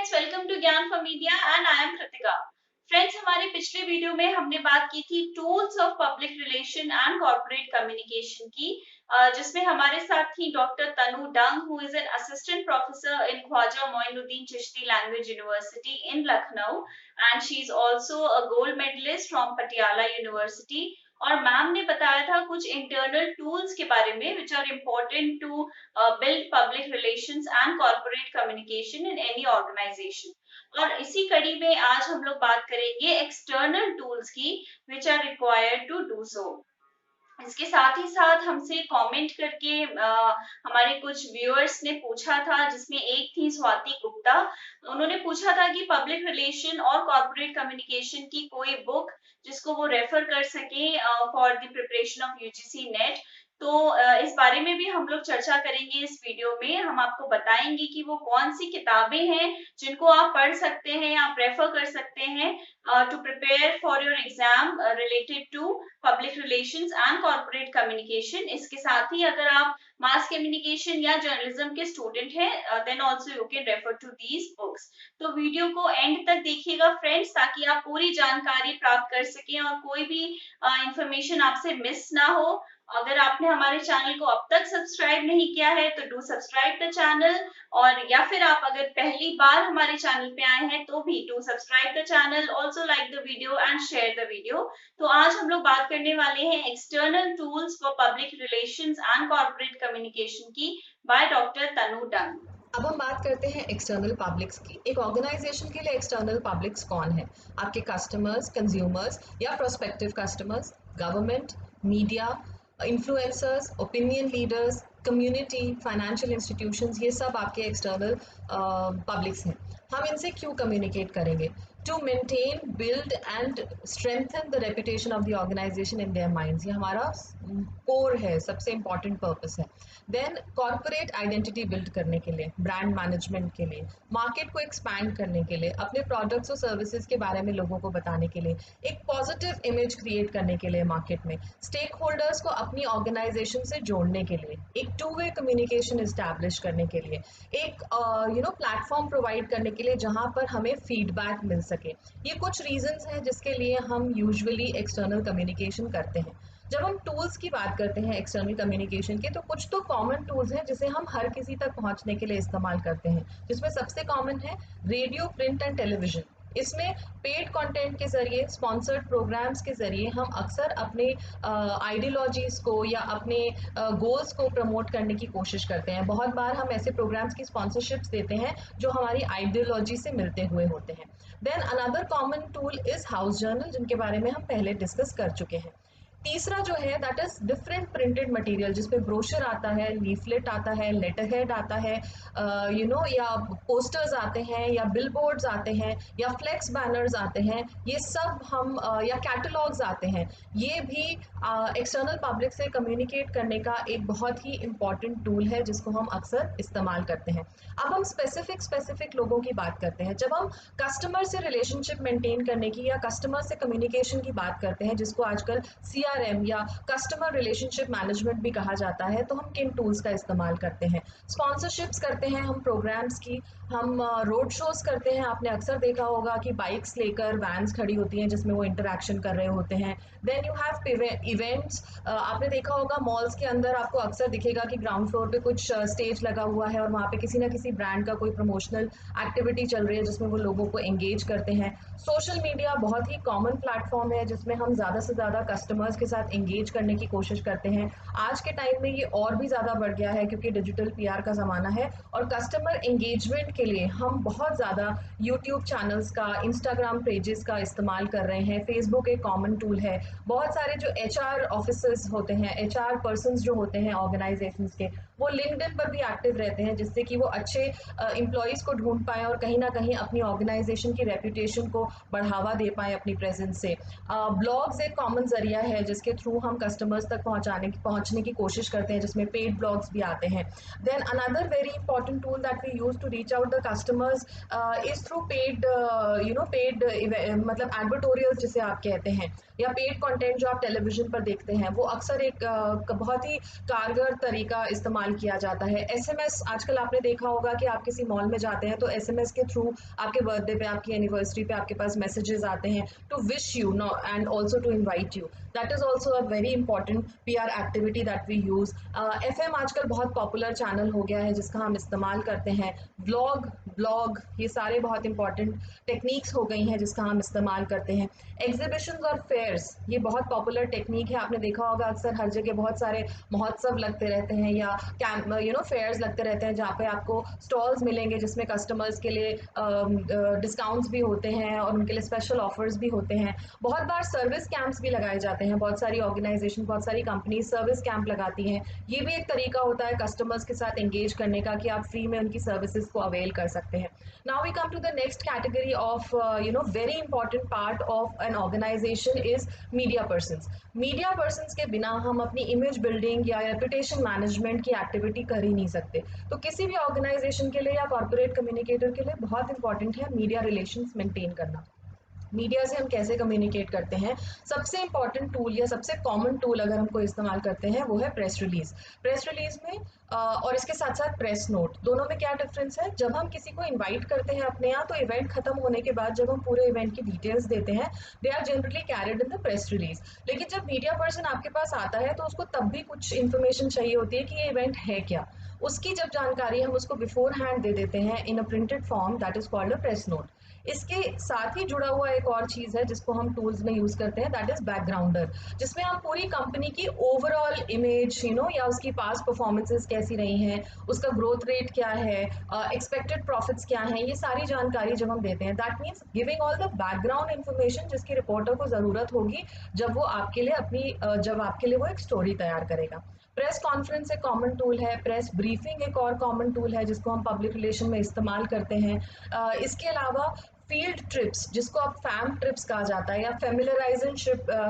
Friends, welcome to Gyan for media and I am Kritika. Friends, हमारे पिछले वीडियो में हमने बात की थी tools of public relation and corporate communication की, जिसमें हमारे साथ थी doctor Tanu Dang, who is an assistant professor in Khwaja Moinuddin Chishti language university in Lucknow and she is also a gold medalist from Patiala university. और मैम ने बताया था कुछ इंटरनल टूल्स के बारे में which are important to build public relations and corporate communication in any organization। और इसी कड़ी में आज हम लोग बात करेंगे एक्सटर्नल टूल्स की which are required to do so। इसके साथ ही साथ हमसे कमेंट करके हमारे कुछ व्यूअर्स ने पूछा था, जिसमें एक थी स्वाति गुप्ता। उन्होंने पूछा था कि पब्लिक रिलेशन और कॉर्पोरेट कम्युनिकेशन की कोई बुक जिसको वो रेफर कर सके for the preparation of UGC net. तो इस बारे में भी हम लोग चर्चा करेंगे इस वीडियो में। हम आपको बताएंगे कि वो कौन सी किताबें हैं जिनको आप पढ़ सकते हैं, आप रेफर कर सकते हैं to prepare for your exam related to public relations and corporate communication. इसके साथ ही अगर आप मास कम्युनिकेशन या जर्नलिज्म के स्टूडेंट हैं then also you can refer to these books. तो वीडियो को एंड तक देखिएगा फ्रेंड्स, ताकि आप पूरी जानकारी प्राप्त कर सकें और कोई भी इंफॉर्मेशन आपसे मिस ना हो। अगर आपने हमारे चैनल को अब तक सब्सक्राइब नहीं किया है तो डू सब्सक्राइब द चैनल, और या फिर आप अगर पहली बार हमारे चैनल पे आए हैं तो भी do subscribe the channel, also like the video and share the video. तो आज हम लोग बात करने वाले हैं external tools for public relations and corporate communication की बाय डॉक्टर तनु डंग। अब हम बात करते हैं एक्सटर्नल पब्लिक्स की। एक ऑर्गेनाइजेशन के लिए एक्सटर्नल पब्लिक्स कौन है? आपके कस्टमर्स, कंज्यूमर्स या prospective customers, government, media, influencers, opinion leaders, community, financial institutions, ये सब आपके एक्सटर्नल पब्लिक्स हैं। हम इनसे क्यों कम्युनिकेट करेंगे? To maintain, build and strengthen the reputation of the organisation in their minds. ये हमारा कोर है, सबसे इंपॉर्टेंट पर्पस है। देन कॉर्पोरेट आइडेंटिटी बिल्ड करने के लिए, ब्रांड मैनेजमेंट के लिए, मार्केट को एक्सपैंड करने के लिए, अपने प्रोडक्ट्स और सर्विसेज के बारे में लोगों को बताने के लिए, एक पॉजिटिव इमेज क्रिएट करने के लिए मार्केट में, स्टेक होल्डर्स को अपनी ऑर्गेनाइजेशन से जोड़ने के लिए, एक टू वे कम्युनिकेशन इस्टेब्लिश करने के लिए, एक प्लेटफॉर्म प्रोवाइड करने के लिए जहां पर हमें फीडबैक मिल सके। ये कुछ रीजंस हैं जिसके लिए हम यूजुअली एक्सटर्नल कम्युनिकेशन करते हैं। जब हम टूल्स की बात करते हैं एक्सटर्नल कम्युनिकेशन के, तो कुछ तो कॉमन टूल्स हैं जिसे हम हर किसी तक पहुंचने के लिए इस्तेमाल करते हैं, जिसमें सबसे कॉमन है रेडियो, प्रिंट एंड टेलीविजन। इसमें पेड कंटेंट के जरिए, स्पॉन्सर्ड प्रोग्राम्स के जरिए हम अक्सर अपने आइडियोलॉजीज को या अपने गोल्स को प्रमोट करने की कोशिश करते हैं। बहुत बार हम ऐसे प्रोग्राम्स की स्पॉन्सरशिप्स देते हैं जो हमारी आइडियोलॉजी से मिलते हुए होते हैं। Then another common tool is house journal, जिनके बारे में हम पहले डिस्कस कर चुके हैं। तीसरा जो है that is different printed material, जिसमें ब्रोशर आता है, लीफलेट आता है, लेटर हेड आता है, या पोस्टर्स आते हैं, या बिल बोर्ड्स आते हैं, या फ्लेक्स बैनर्स आते हैं। ये सब हम या कैटलॉग्स आते हैं। ये भी एक्सटर्नल पब्लिक से कम्युनिकेट करने का एक बहुत ही इंपॉर्टेंट टूल है जिसको हम अक्सर इस्तेमाल करते हैं। अब हम स्पेसिफिक लोगों की बात करते हैं। जब हम कस्टमर से रिलेशनशिप मेंटेन करने की या कस्टमर से कम्युनिकेशन की बात करते हैं, जिसको आजकल CRM या कस्टमर रिलेशनशिप मैनेजमेंट भी कहा जाता है, तो हम किन टूल्स का इस्तेमाल करते हैं? स्पॉन्सरशिप्स करते हैं हम प्रोग्राम्स की, हम रोड शोज करते हैं। आपने अक्सर देखा होगा कि बाइक्स लेकर वैन्स खड़ी होती हैं जिसमें वो इंटरेक्शन कर रहे होते हैं। Then you have events. आपने देखा होगा मॉल्स के अंदर आपको अक्सर दिखेगा कि ग्राउंड फ्लोर पे कुछ स्टेज लगा हुआ है और वहाँ पे किसी ना किसी ब्रांड का कोई प्रमोशनल एक्टिविटी चल रही है जिसमें वो लोगों को एंगेज करते हैं। सोशल मीडिया बहुत ही कॉमन प्लेटफॉर्म है जिसमें हम ज़्यादा से ज़्यादा कस्टमर्स के साथ एंगेज करने की कोशिश करते हैं। आज के टाइम में ये और भी ज़्यादा बढ़ गया है क्योंकि डिजिटल PR का ज़माना है, और कस्टमर एंगेजमेंट के लिए हम बहुत ज़्यादा यूट्यूब चैनल्स का, इंस्टाग्राम पेजेस का इस्तेमाल कर रहे हैं। फेसबुक एक कॉमन टूल है। बहुत सारे जो HR ऑफिसर्स होते हैं, HR पर्सनस जो होते हैं ऑर्गेनाइजेशंस के, वो लिंक्डइन पर भी एक्टिव रहते हैं जिससे कि वो अच्छे एम्प्लॉयज़ को ढूंढ पाएँ और कहीं ना कहीं अपनी ऑर्गेनाइजेशन की रेपुटेशन को बढ़ावा दे पाएँ अपनी प्रेजेंस से। ब्लॉग्स एक कॉमन जरिया है जिसके थ्रू हम कस्टमर्स तक पहुंचने की कोशिश करते हैं, जिसमें पेड ब्लॉग्स भी आते हैं। Then another very important tool that we use to reach out the customers is through paid paid मतलब एडवर्टोरियल्स जिसे आप कहते हैं, या पेड कंटेंट जो आप टेलीविजन पर देखते हैं। वो अक्सर एक बहुत ही कारगर तरीका इस्तेमाल इस्तेमाल किया जाता है। एसएमएस, आजकल आपने देखा होगा कि आप किसी मॉल में जाते हैं तो एसएमएस के थ्रू आपके बर्थडे पे, आपकी एनिवर्सरी पे आपके पास मैसेजेस आते हैं to wish you know and also to invite you. That is also a very important PR activity that we use. FM आजकल बहुत पॉपुलर चैनल हो गया है जिसका हम इस्तेमाल करते हैं। व्लॉग, ब्लॉग, ये सारे बहुत इंपॉर्टेंट टेक्निक्स हो गई हैं जिसका हम इस्तेमाल करते हैं। एग्जीबिशंस और फेयर्स, ये बहुत पॉपुलर टेक्निक है, आपने देखा होगा अक्सर हर जगह बहुत सारे महोत्सव लगते रहते हैं या कैंप फेयर्स लगते रहते हैं जहाँ पे आपको स्टॉल्स मिलेंगे जिसमें कस्टमर्स के लिए डिस्काउंट्स भी होते हैं और उनके लिए स्पेशल ऑफर्स भी होते हैं। बहुत बार सर्विस कैंप्स भी लगाए जाते हैं, बहुत सारी ऑर्गेनाइजेशन, बहुत सारी कंपनी सर्विस कैंप लगाती हैं। ये भी एक तरीका होता है कस्टमर्स के साथ एंगेज करने का कि आप फ्री में उनकी सर्विसेज को अवेल कर सकते हैं। Now we come to the next category of very important part of an organisation is media persons. Media persons के बिना हम अपनी इमेज बिल्डिंग या रेपुटेशन मैनेजमेंट की एक्टिविटी कर ही नहीं सकते। तो किसी भी ऑर्गेनाइजेशन के लिए या कॉर्पोरेट कम्युनिकेटर के लिए बहुत इंपॉर्टेंट है मीडिया रिलेशंस मेंटेन करना। मीडिया से हम कैसे कम्युनिकेट करते हैं? सबसे इंपॉर्टेंट टूल या सबसे कॉमन टूल अगर हम कोई इस्तेमाल करते हैं वो है प्रेस रिलीज। प्रेस रिलीज में और इसके साथ साथ प्रेस नोट, दोनों में क्या डिफरेंस है? जब हम किसी को इनवाइट करते हैं अपने यहाँ तो इवेंट खत्म होने के बाद जब हम पूरे इवेंट की डिटेल्स देते हैं they are generally carried in the press release. लेकिन जब मीडिया पर्सन आपके पास आता है तो उसको तब भी कुछ इन्फॉर्मेशन चाहिए होती है कि ये इवेंट है क्या। उसकी जब जानकारी हम उसको बिफोर हैंड दे देते हैं in a printed form, that is called a press note. इसके साथ ही जुड़ा हुआ एक और चीज है जिसको हम टूल्स में यूज करते हैं, दैट इज बैकग्राउंडर, जिसमें हम पूरी कंपनी की ओवरऑल इमेज या उसकी पास्ट परफॉर्मेंसेस कैसी रही हैं, उसका ग्रोथ रेट क्या है, एक्सपेक्टेड प्रॉफिट्स क्या हैं, ये सारी जानकारी जब हम देते हैं that means giving all the background information जिसकी रिपोर्टर को जरूरत होगी जब वो आपके लिए जब आपके लिए वो एक स्टोरी तैयार करेगा। प्रेस कॉन्फ्रेंस एक कॉमन टूल है। प्रेस ब्रीफिंग एक और कॉमन टूल है जिसको हम पब्लिक रिलेशन में इस्तेमाल करते हैं। इसके अलावा फील्ड ट्रिप्स, जिसको अब फैम ट्रिप्स कहा जाता है या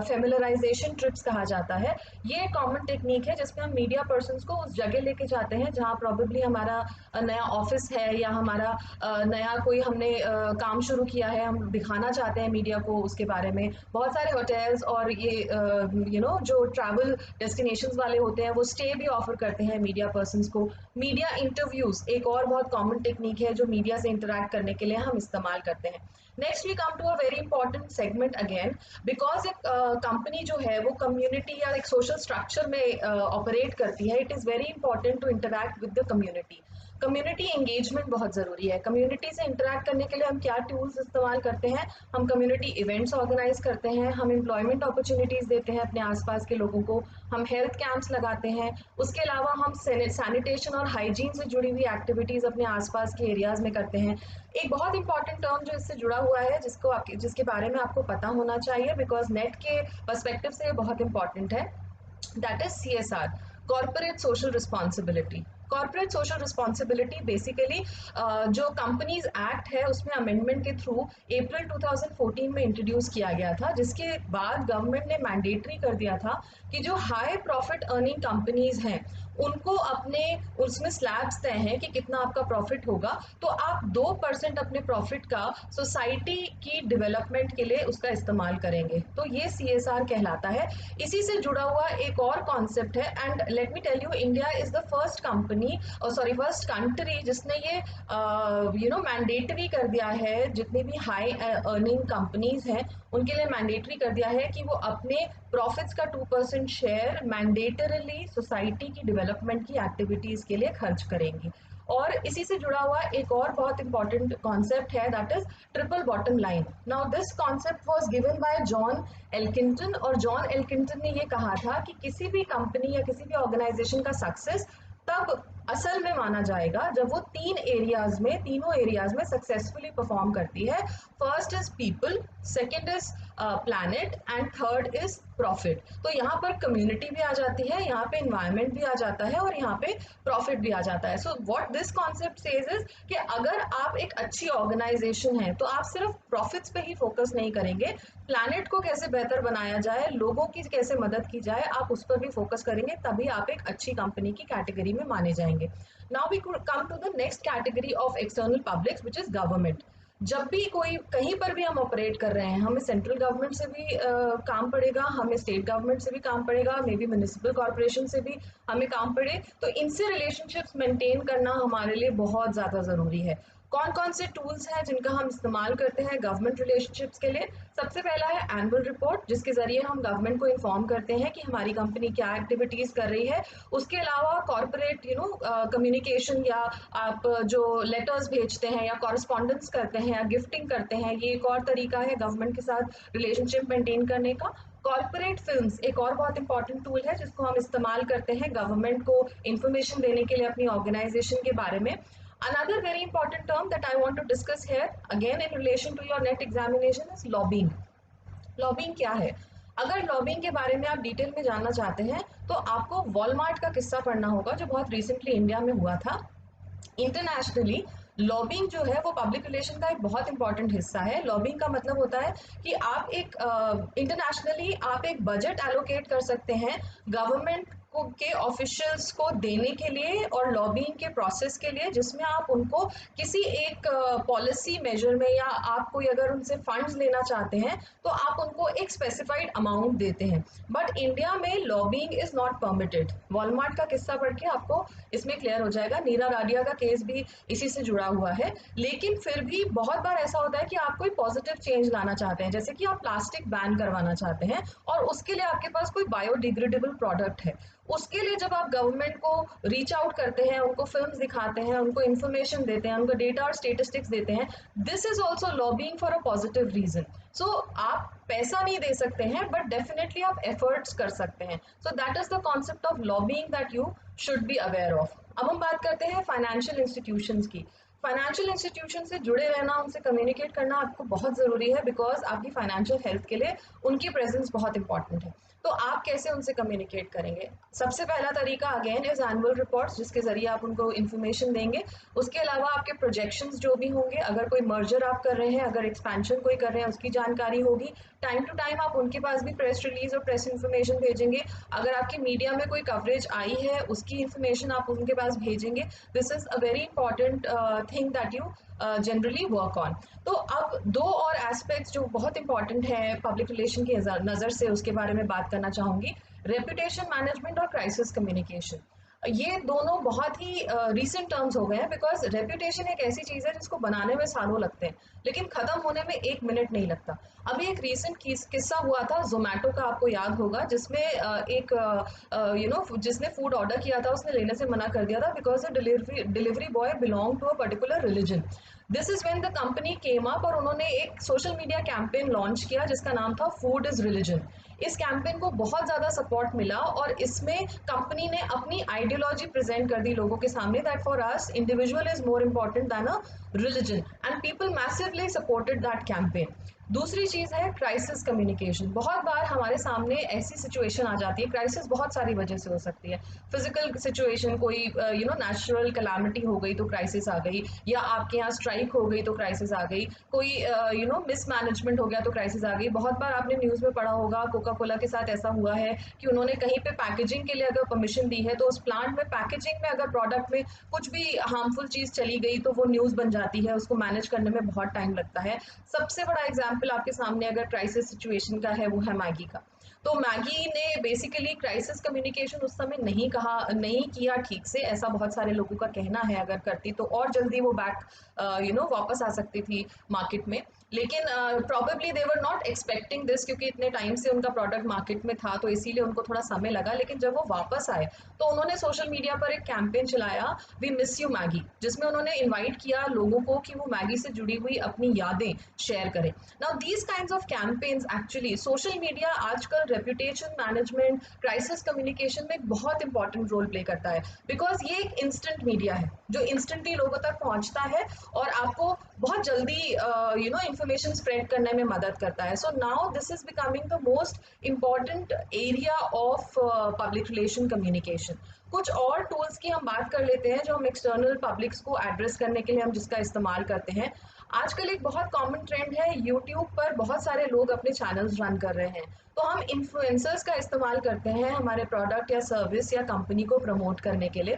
फेमिलराइजेशन ट्रिप्स कहा जाता है, ये कॉमन टेक्निक है जिसमें हम मीडिया पर्सन्स को उस जगह लेके जाते हैं जहाँ प्रॉबेबली हमारा नया ऑफिस है या हमारा नया कोई हमने काम शुरू किया है, हम दिखाना चाहते हैं मीडिया को उसके बारे में। बहुत सारे होटल्स और ये जो ट्रैवल डेस्टिनेशंस वाले होते हैं वो स्टे भी ऑफर करते हैं मीडिया पर्सन्स को। मीडिया इंटरव्यूज एक और बहुत कॉमन टेक्निक है जो मीडिया से इंटरैक्ट करने के लिए हम इस्तेमाल करते हैं। Next we come to a very important segment again, because एक कंपनी जो है वो कम्युनिटी या एक सोशल स्ट्रक्चर में ऑपरेट करती है, it is very important to interact with the community. Community engagement बहुत ज़रूरी है। कम्युनिटी से इंटरैक्ट करने के लिए हम क्या टूल्स इस्तेमाल करते हैं? हम कम्युनिटी इवेंट्स ऑर्गेनाइज करते हैं, हम एम्प्लॉयमेंट अपॉर्चुनिटीज़ देते हैं अपने आसपास के लोगों को, हम हेल्थ कैंप्स लगाते हैं। उसके अलावा हम सैनिटेशन और हाइजीन से जुड़ी हुई एक्टिविटीज़ अपने आसपास के एरियाज़ में करते हैं। एक बहुत इंपॉर्टेंट टर्म जो इससे जुड़ा हुआ है जिसके बारे में आपको पता होना चाहिए बिकॉज नेट के पर्सपेक्टिव से ये बहुत इंपॉर्टेंट है, that is CSR, corporate social responsibility. Corporate social responsibility basically जो कंपनीज एक्ट है उसमें अमेंडमेंट के थ्रू अप्रैल 2014 में इंट्रोड्यूस किया गया था, जिसके बाद गवर्नमेंट ने मैंडेटरी कर दिया था कि जो हाई प्रॉफिट अर्निंग कंपनीज हैं उनको अपने उसमें स्लैब्स तय हैं कि कितना आपका प्रॉफिट होगा, तो आप 2% अपने प्रॉफिट का सोसाइटी की डेवलपमेंट के लिए उसका इस्तेमाल करेंगे, तो ये CSR कहलाता है। इसी से जुड़ा हुआ एक और कॉन्सेप्ट है, and let me tell you, India is the first company और फर्स्ट कंट्री जिसने ये मैंडेटरी कर दिया है, जितनी भी हाई अर्निंग कंपनीज हैं उनके लिए मैंडेटरी कर दिया है कि वो अपने प्रॉफिट्स का 2% शेयर मैंडेटरली सोसाइटी की डेवलपमेंट की एक्टिविटीज के लिए खर्च करेंगी। और इसी से जुड़ा हुआ एक और बहुत इंपॉर्टेंट कॉन्सेप्ट है, that is triple bottom line. Now this concept was given by John Elkington, और जॉन एल्किंटन ने ये कहा था कि किसी भी कंपनी या किसी भी ऑर्गेनाइजेशन का सक्सेस तब असल में माना जाएगा जब वो तीनों एरियाज में सक्सेसफुली परफॉर्म करती है। First is people, second is planet and third is profit. तो यहाँ पर कम्युनिटी भी आ जाती है, यहाँ पे इन्वायरमेंट भी आ जाता है और यहाँ पे प्रॉफिट भी आ जाता है। So what this concept says is कि अगर आप एक अच्छी ऑर्गेनाइजेशन है तो आप सिर्फ प्रॉफिट्स पे ही फोकस नहीं करेंगे, प्लैनेट को कैसे बेहतर बनाया जाए, लोगों की कैसे मदद की जाए, आप उस पर भी फोकस करेंगे, तभी आप एक अच्छी कंपनी की कैटेगरी में माने जाएंगे। Now we come to the next category of external publics which is government. जब भी कोई कहीं पर भी हम ऑपरेट कर रहे हैं, हमें सेंट्रल गवर्नमेंट से भी काम पड़ेगा, हमें स्टेट गवर्नमेंट से भी काम पड़ेगा, मे बी म्यूनिसिपल कॉर्पोरेशन से भी, हमें काम पड़े, तो इनसे रिलेशनशिप्स मेंटेन करना हमारे लिए बहुत ज़्यादा ज़रूरी है। कौन कौन से टूल्स हैं जिनका हम इस्तेमाल करते हैं गवर्नमेंट रिलेशनशिप्स के लिए? सबसे पहला है एनुअल रिपोर्ट, जिसके जरिए हम गवर्नमेंट को इन्फॉर्म करते हैं कि हमारी कंपनी क्या एक्टिविटीज कर रही है। उसके अलावा कॉर्पोरेट कम्युनिकेशन, या आप जो लेटर्स भेजते हैं या कॉरेस्पॉन्डेंस करते हैं या गिफ्टिंग करते हैं, ये एक और तरीका है गवर्नमेंट के साथ रिलेशनशिप मेंटेन करने का। कॉर्पोरेट फिल्म्स एक और बहुत इंपॉर्टेंट टूल है जिसको हम इस्तेमाल करते हैं गवर्नमेंट को इंफॉर्मेशन देने के लिए अपनी ऑर्गेनाइजेशन के बारे में। Another very important term that I want to discuss here, again in relation to your net examination, is lobbying. Lobbying क्या है? अगर लॉबिंग के बारे में आप डिटेल में जानना चाहते हैं तो आपको वॉलमार्ट का किस्सा पढ़ना होगा, जो बहुत रिसेंटली इंडिया में हुआ था। इंटरनेशनली लॉबिंग जो है वो पब्लिक रिलेशन का एक बहुत इंपॉर्टेंट हिस्सा है। लॉबिंग का मतलब होता है कि आप एक इंटरनेशनली आप एक बजट एलोकेट कर सकते हैं गवर्नमेंट को के ऑफिशियल्स को देने के लिए और लॉबिंग के प्रोसेस के लिए, जिसमें आप उनको किसी एक पॉलिसी मेजर में, या आप कोई अगर उनसे फंड्स लेना चाहते हैं तो आप उनको एक स्पेसिफाइड अमाउंट देते हैं। बट इंडिया में lobbying is not permitted. Walmart का किस्सा पढ़ के आपको इसमें क्लियर हो जाएगा। नीरा गाडिया का केस भी इसी से जुड़ा हुआ है। लेकिन फिर भी बहुत बार ऐसा होता है कि आप कोई पॉजिटिव चेंज लाना चाहते हैं, जैसे कि आप प्लास्टिक बैन करवाना चाहते हैं और उसके लिए आपके पास कोई बायोडिग्रेडेबल प्रोडक्ट है। उसके लिए जब आप गवर्नमेंट को रीच आउट करते हैं, उनको फिल्म्स दिखाते हैं, उनको इन्फॉर्मेशन देते हैं, उनको डेटा और स्टेटिस्टिक्स देते हैं, this is also lobbying for a positive reason. So आप पैसा नहीं दे सकते हैं बट डेफिनेटली आप एफर्ट्स कर सकते हैं। So that is the concept of lobbying that you should be aware of. अब हम बात करते हैं फाइनेंशियल इंस्टीट्यूशंस की। फाइनेंशियल इंस्टीट्यूशन से जुड़े रहना, उनसे कम्युनिकेट करना आपको बहुत ज़रूरी है, बिकॉज आपकी फाइनेंशियल हेल्थ के लिए उनकी प्रेजेंस बहुत इंपॉर्टेंट है। तो आप कैसे उनसे कम्युनिकेट करेंगे? सबसे पहला तरीका अगेन इज एनुअल रिपोर्ट्स, जिसके जरिए आप उनको इन्फॉर्मेशन देंगे। उसके अलावा आपके प्रोजेक्शंस जो भी होंगे, अगर कोई मर्जर आप कर रहे हैं, अगर एक्सपेंशन कोई कर रहे हैं, उसकी जानकारी होगी। टाइम टू टाइम आप उनके पास भी प्रेस रिलीज और प्रेस इन्फॉर्मेशन भेजेंगे। अगर आपकी मीडिया में कोई कवरेज आई है, उसकी इन्फॉर्मेशन आप उनके पास भेजेंगे। This is a very important thing that you generally work on. तो अब दो और एस्पेक्ट्स जो बहुत इंपॉर्टेंट है पब्लिक रिलेशन की नज़र से, उसके बारे में बात करना चाहूंगी। रेपुटेशन मैनेजमेंट और क्राइसिस कम्युनिकेशन, ये दोनों बहुत ही रीसेंट टर्म्स हो गए हैं, बिकॉज रेपुटेशन एक ऐसी चीज़ है जिसको बनाने में सालों लगते हैं लेकिन ख़त्म होने में 1 मिनट नहीं लगता। अभी एक रीसेंट किस्सा हुआ था जोमेटो का, आपको याद होगा, जिसमें एक जिसने फूड ऑर्डर किया था उसने लेने से मना कर दिया था because the delivery boy belong to a particular religion. This is when the company came up और उन्होंने एक सोशल मीडिया कैंपेन लॉन्च किया जिसका नाम था फूड इज रिलीजन। इस कैंपेन को बहुत ज़्यादा सपोर्ट मिला और इसमें कंपनी ने अपनी आइडियोलॉजी प्रेजेंट कर दी लोगों के सामने, that for us individual is more important than a religion, and people massively supported that campaign. दूसरी चीज़ है क्राइसिस कम्युनिकेशन। बहुत बार हमारे सामने ऐसी सिचुएशन आ जाती है, क्राइसिस बहुत सारी वजह से हो सकती है। फिजिकल सिचुएशन, कोई नेचुरल कैलामिटी हो गई तो क्राइसिस आ गई, या आपके यहाँ स्ट्राइक हो गई तो क्राइसिस आ गई, कोई मिसमैनेजमेंट हो गया तो क्राइसिस आ गई। बहुत बार आपने न्यूज़ में पढ़ा होगा, कोका कोला के साथ ऐसा हुआ है कि उन्होंने कहीं पे पैकेजिंग के लिए अगर परमिशन दी है तो उस प्लांट में पैकेजिंग में अगर प्रोडक्ट में कुछ भी हार्मफुल चीज़ चली गई तो वो न्यूज़ बन जाती है, उसको मैनेज करने में बहुत टाइम लगता है। सबसे बड़ा एग्जाम्पल आपके सामने अगर क्राइसिस सिचुएशन का है वो है मैगी का। तो मैगी ने बेसिकली क्राइसिस कम्युनिकेशन उस समय नहीं किया ठीक से, ऐसा बहुत सारे लोगों का कहना है। अगर करती तो और जल्दी वो बैक वापस आ सकती थी मार्केट में, लेकिन probably they were not expecting this, क्योंकि इतने टाइम से उनका प्रोडक्ट मार्केट में था तो इसीलिए उनको थोड़ा समय लगा। लेकिन जब वो वापस आए तो उन्होंने सोशल मीडिया पर एक कैंपेन चलाया, वी मिस यू मैगी, जिसमें उन्होंने इन्वाइट किया लोगों को कि वो मैगी से जुड़ी हुई अपनी यादें शेयर करें। Now these kinds of campaigns actually, social media आजकल रेपुटेशन मैनेजमेंट, क्राइसिस कम्युनिकेशन में एक बहुत इंपॉर्टेंट रोल प्ले करता है, बिकॉज ये एक इंस्टेंट मीडिया है जो इंस्टेंटली लोगों तक पहुंचता है और आपको बहुत जल्दी इंफॉर्मेशन स्प्रेड करने में मदद करता है। So now this is becoming the most important area of public relation communication. कुछ और टूल्स की हम बात कर लेते हैं जो हम एक्सटर्नल पब्लिक्स को एड्रेस करने के लिए हम जिसका इस्तेमाल करते हैं। आजकल एक बहुत कॉमन ट्रेंड है, यूट्यूब पर बहुत सारे लोग अपने चैनल्स रन कर रहे हैं, तो हम इन्फ्लुएंसर्स का इस्तेमाल करते हैं हमारे प्रोडक्ट या सर्विस या कंपनी को प्रमोट करने के लिए।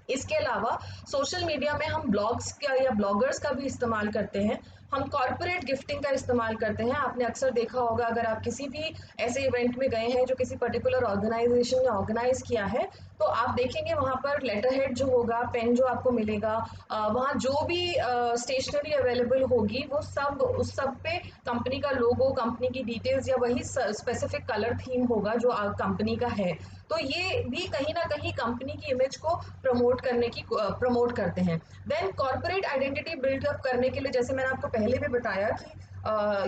इसके अलावा सोशल मीडिया में हम ब्लॉग्स का या ब्लॉगर्स का भी इस्तेमाल करते हैं। हम कॉर्पोरेट गिफ्टिंग का इस्तेमाल करते हैं। आपने अक्सर देखा होगा, अगर आप किसी भी ऐसे इवेंट में गए हैं जो किसी पर्टिकुलर ऑर्गेनाइजेशन ने ऑर्गेनाइज किया है, तो आप देखेंगे वहाँ पर लेटर हेड जो होगा, पेन जो आपको मिलेगा, वहाँ जो भी स्टेशनरी अवेलेबल होगी, वो सब उस सब पे कंपनी का लोगो, कंपनी की डिटेल्स या वही स्पेसिफिक कलर थीम होगा जो कंपनी का है। तो ये भी कहीं ना कहीं कंपनी की इमेज को प्रमोट करते हैं। देन कॉर्पोरेट आइडेंटिटी बिल्डअप करने के लिए, जैसे मैंने आपको पहले भी बताया कि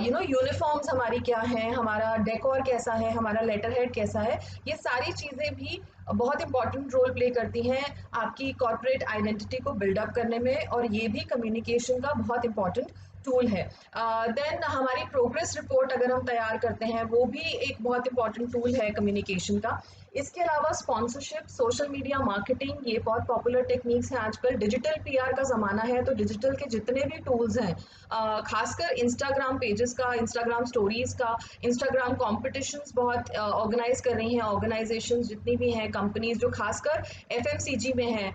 यूनिफॉर्म्स हमारी क्या है, हमारा डेकोर कैसा है, हमारा लेटर हेड कैसा है, ये सारी चीज़ें भी बहुत इंपॉर्टेंट रोल प्ले करती हैं आपकी कॉर्पोरेट आइडेंटिटी को बिल्डअप करने में, और ये भी कम्युनिकेशन का बहुत इंपॉर्टेंट टूल है। देन हमारी प्रोग्रेस रिपोर्ट अगर हम तैयार करते हैं, वो भी एक बहुत इंपॉर्टेंट टूल है कम्युनिकेशन का। इसके अलावा स्पॉन्सरशिप, सोशल मीडिया मार्केटिंग, ये बहुत पॉपुलर टेक्निक्स हैं आजकल। डिजिटल पीआर का ज़माना है, तो डिजिटल के जितने भी टूल्स हैं, खासकर इंस्टाग्राम पेजेस का, इंस्टाग्राम स्टोरीज का, इंस्टाग्राम कॉम्पिटिशन्स बहुत ऑर्गेनाइज कर रही हैं ऑर्गेनाइजेशंस जितनी भी हैं, कंपनीज जो खासकर एफएमसीजी में हैं,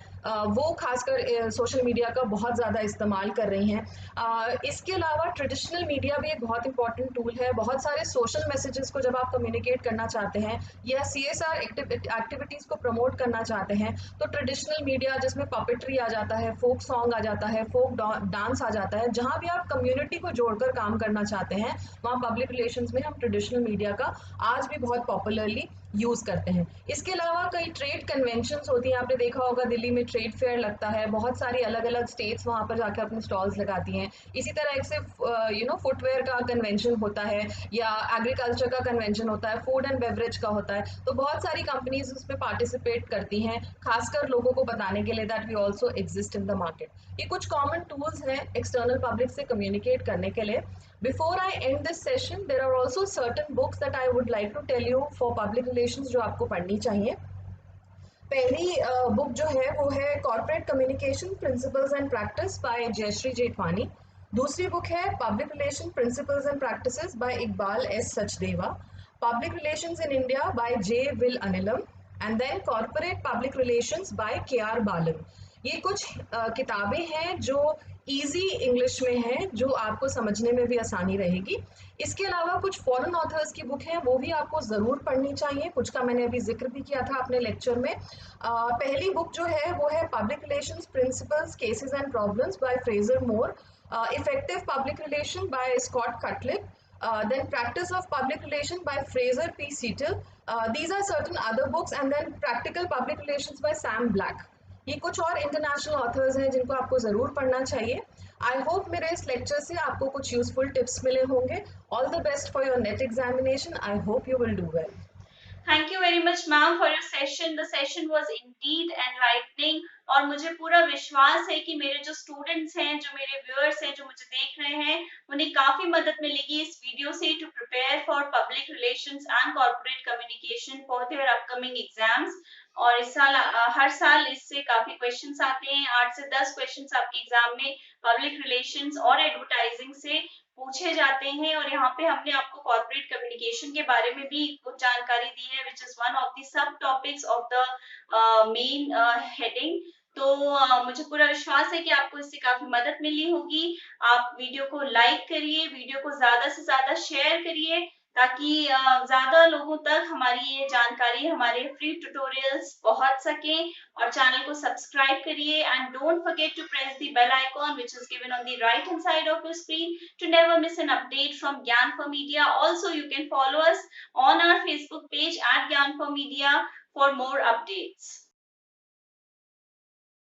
वो खासकर सोशल मीडिया का बहुत ज़्यादा इस्तेमाल कर रही हैं। इसके अलावा ट्रेडिशनल मीडिया भी एक बहुत इंपॉर्टेंट टूल है। बहुत सारे सोशल मैसेजेस को जब आप कम्युनिकेट करना चाहते हैं या सीएसआर एक्टिविटीज़ को प्रमोट करना चाहते हैं, तो ट्रेडिशनल मीडिया जिसमें पपेट्री आ जाता है, फोक सॉन्ग आ जाता है, फोक डांस आ जाता है, जहाँ भी आप कम्युनिटी को जोड़कर काम करना चाहते हैं, वहाँ पब्लिक रिलेशंस में हम ट्रेडिशनल मीडिया का आज भी बहुत पॉपुलरली यूज़ करते हैं। इसके अलावा कई ट्रेड कन्वेंशंस होती हैं, आपने देखा होगा दिल्ली में ट्रेड फेयर लगता है, बहुत सारी अलग अलग स्टेट्स वहाँ पर जाकर अपने स्टॉल्स लगाती हैं। इसी तरह एक से फुटवेयर का कन्वेंशन होता है, या एग्रीकल्चर का कन्वेंशन होता है, फूड एंड बेवरेज का होता है, तो बहुत सारी कंपनीज उसमें पार्टिसिपेट करती हैं, खासकर लोगों को बताने के लिए that we also exist in the market. ये कुछ कॉमन टूल्स हैं एक्सटर्नल पब्लिक से कम्युनिकेट करने के लिए। Before I end this session, there are also certain books that I would like to tell you for public relations, जो आपको पढ़नी चाहिए। पहली बुक जो है वो है corporate communication principles and practice by Jaishree Jethwani. दूसरी बुक है public relation principles and practices by Iqbal S Sachdeva. Public relations in India by J Vilanilam. And then corporate public relations by K R Balan. ये कुछ किताबें हैं जो इजी इंग्लिश में हैं, जो आपको समझने में भी आसानी रहेगी। इसके अलावा कुछ फॉरेन ऑथर्स की बुक है, वो भी आपको ज़रूर पढ़नी चाहिए, कुछ का मैंने अभी जिक्र भी किया था अपने लेक्चर में। पहली बुक जो है वो है public relations principles cases and problems by Frazier Moore. Effective public relation by Scott Cutlip. Then Practice of Public Relation by Fraser P. Seatel. These are certain other books, and then Practical Public Relations by Sam Black. ये कुछ और international authors हैं जिनको आपको ज़रूर पढ़ना चाहिए। I hope मेरे इस लेक्चर से आपको कुछ यूजफुल टिप्स मिले होंगे। All the best for your net examination. I hope you will do well. Thank you very much, ma'am, for your session. The session was indeed enlightening. और मुझे पूरा विश्वास है कि मेरे जो स्टूडेंट्स हैं, जो मेरे व्यूअर्स हैं, जो मुझे देख रहे हैं, उन्हें काफी मदद मिलेगी इस वीडियो से to prepare for public relations and corporate communication for their upcoming exams. और इस साल हर साल इससे काफी क्वेश्चंस आते हैं, 8 से 10 क्वेश्चंस आपके एग्जाम में पब्लिक रिलेशंस और एडवर्टाइजिंग से पूछे जाते हैं। और यहाँ पे हमने आपको कॉर्पोरेट कम्युनिकेशन के बारे में भी कुछ जानकारी दी है, which is one of the sub topics of the main heading. तो मुझे पूरा विश्वास है कि आपको इससे काफी मदद मिली होगी। आप वीडियो को लाइक करिए, वीडियो को ज्यादा से ज्यादा शेयर करिए, ताकि ज्यादा लोगों तक हमारी ये जानकारी, हमारे फ्री ट्यूटोरियल्स पहुंच सके। और चैनल को सब्सक्राइब करिए, and don't forget to press the bell icon which is given on the right hand side of your screen to never miss an update from Gyan for Media. Also, you can follow us on our Facebook page at Gyan for Media for more updates.